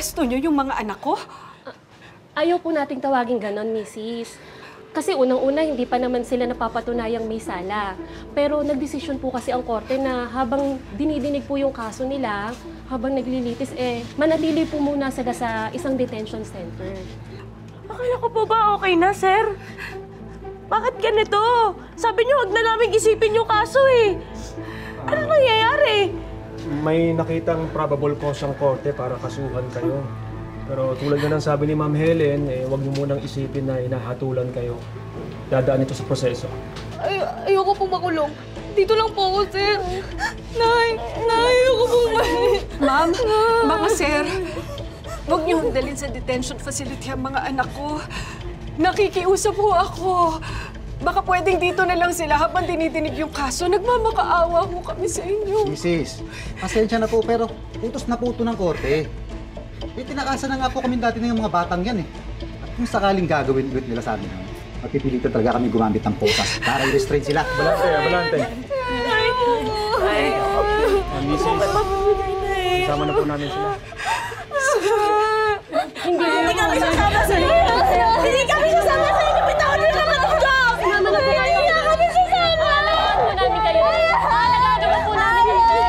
inaresto niyo yung mga anak ko? Ayaw po nating tawagin ganon, Mrs. Kasi unang-una, hindi pa naman sila napapatunayang may sala. Pero nagdesisyon po kasi ang korte na habang dinidinig po yung kaso nila, habang naglilitis, manatili po muna sila sa isang detention center. Akala ko po ba okay na, sir? Bakit ganito? Sabi niyo, huwag na namin isipin yung kaso eh. Ano nangyayari? May nakitang probable cause ang korte para kasuhan kayo. Pero tulad na ng sabi ni Ma'am Helen, huwag niyo munang isipin na hinahatulan kayo. Dadaan ito sa proseso. Ayoko po makulong. Dito lang po ako, sir. Nay, ayoko po Ma'am, mga sir, huwag niyo dalhin sa detention facility ang mga anak ko. Nakikiusap po ako. Baka pwedeng dito na lang sila habang dinidinig yung kaso. Nagmamakaawa mo kami sa inyo. Mrs., pasensya na po pero utos na po ito ng korte. Tinakasan na nga po kami dati ng mga batang yan eh. At kung sakaling gagawin ulit nila sa amin, magpipilitan talaga kami gumamit ng posas para i-restrain sila. Balante. Mrs., kasama na po namin sila. Hindi kami sasama sa inyo! Hindi kami sasama sa inyo! Bitawan niyo naman ang job! Sumama na po kayo. Hindi kami sasama! Alagaan po namin kayo. Alagaan po namin kayo.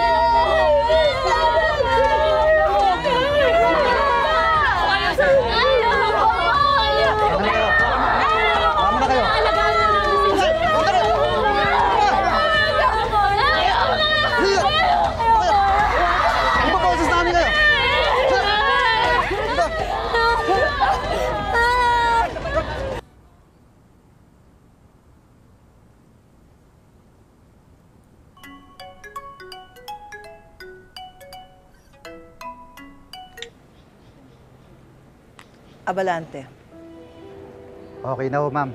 Tama na kayo! Ipaposes namin kayo! Abalante. Okay na ho, ma'am.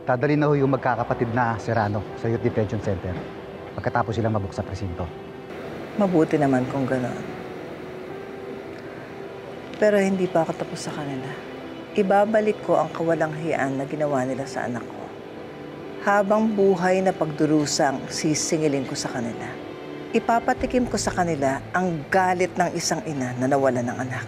Dadali na ho yung magkakapatid na Serrano sa Youth Detention Center pagkatapos silang mabuk sa presinto. Mabuti naman kung gano'n. Pero hindi pa ako tapos sa kanila. Ibabalik ko ang kawalang-hiyaan na ginawa nila sa anak ko. Habang buhay na pagdurusang sisingilin ko sa kanila. Ipapatikim ko sa kanila ang galit ng isang ina na nawala ng anak.